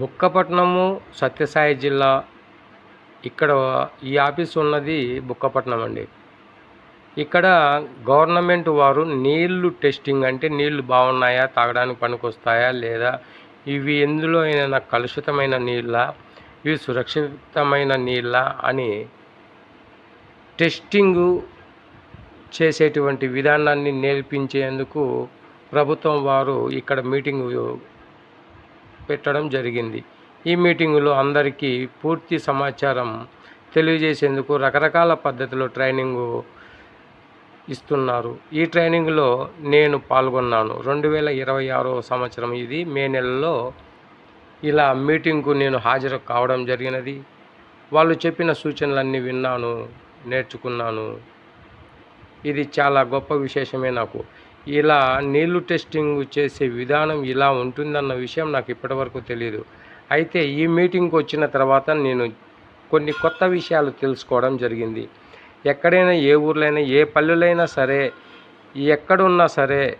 బుక్కపట్నము సత్యసాయి జిల్లా. ఇక్కడ ఈ ఆఫీస్ ఉన్నది బుక్కపట్నం అండి. ఇక్కడ గవర్నమెంట్ వారు నీళ్లు టెస్టింగ్, అంటే నీళ్లు బాగున్నాయా, తాగడానికి పనికొస్తాయా లేదా, ఇవి ఎందులో అయినా కలుషితమైన నీళ్ళ, ఇవి సురక్షితమైన నీళ్ళ అని టెస్టింగు చేసేటువంటి విధానాన్ని నేర్పించేందుకు ప్రభుత్వం వారు ఇక్కడ మీటింగు పెట్టడం జరిగింది. ఈ మీటింగులో అందరికీ పూర్తి సమాచారం తెలియజేసేందుకు రకరకాల పద్ధతిలో ట్రైనింగు ఇస్తున్నారు. ఈ ట్రైనింగ్లో నేను పాల్గొన్నాను. 2026 సంవత్సరం ఇది మే నెలలో ఇలా మీటింగ్కు నేను హాజరు కావడం జరిగినది. వాళ్ళు చెప్పిన సూచనలన్నీ విన్నాను, నేర్చుకున్నాను. ఇది చాలా గొప్ప విశేషమే నాకు. ఇలా నీళ్లు టెస్టింగ్ చేసే విధానం ఇలా ఉంటుందన్న విషయం నాకు ఇప్పటివరకు తెలియదు. అయితే ఈ మీటింగ్కి వచ్చిన తర్వాత నేను కొన్ని కొత్త విషయాలు తెలుసుకోవడం జరిగింది. ఎక్కడైనా, ఏ ఊర్లైనా, ఏ పల్లెలైనా సరే, ఎక్కడున్నా సరే,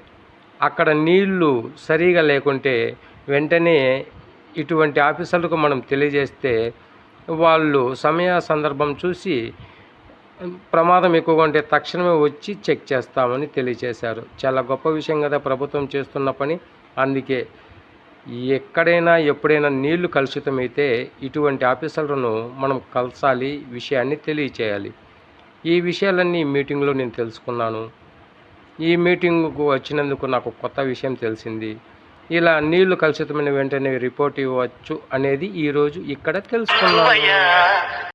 అక్కడ నీళ్లు సరిగా లేకుంటే వెంటనే ఇటువంటి ఆఫీసర్లకు మనం తెలియజేస్తే వాళ్ళు సమయ సందర్భం చూసి ప్రమాదం ఎక్కువగా ఉంటే తక్షణమే వచ్చి చెక్ చేస్తామని తెలియజేశారు. చాలా గొప్ప విషయం కదా ప్రభుత్వం చేస్తున్న పని. అందుకే ఎక్కడైనా, ఎప్పుడైనా నీళ్లు కలుషితమైతే ఇటువంటి ఆఫీసర్లను మనం కలసాలి, విషయాన్ని తెలియచేయాలి. ఈ విషయాలన్నీ మీటింగ్లో నేను తెలుసుకున్నాను. ఈ మీటింగ్కు వచ్చినందుకు నాకు కొత్త విషయం తెలిసింది. ఇలా నీళ్లు కలుషితమైన వెంటనే రిపోర్ట్ ఇవ్వచ్చు అనేది ఈరోజు ఇక్కడ తెలుసుకున్నాను.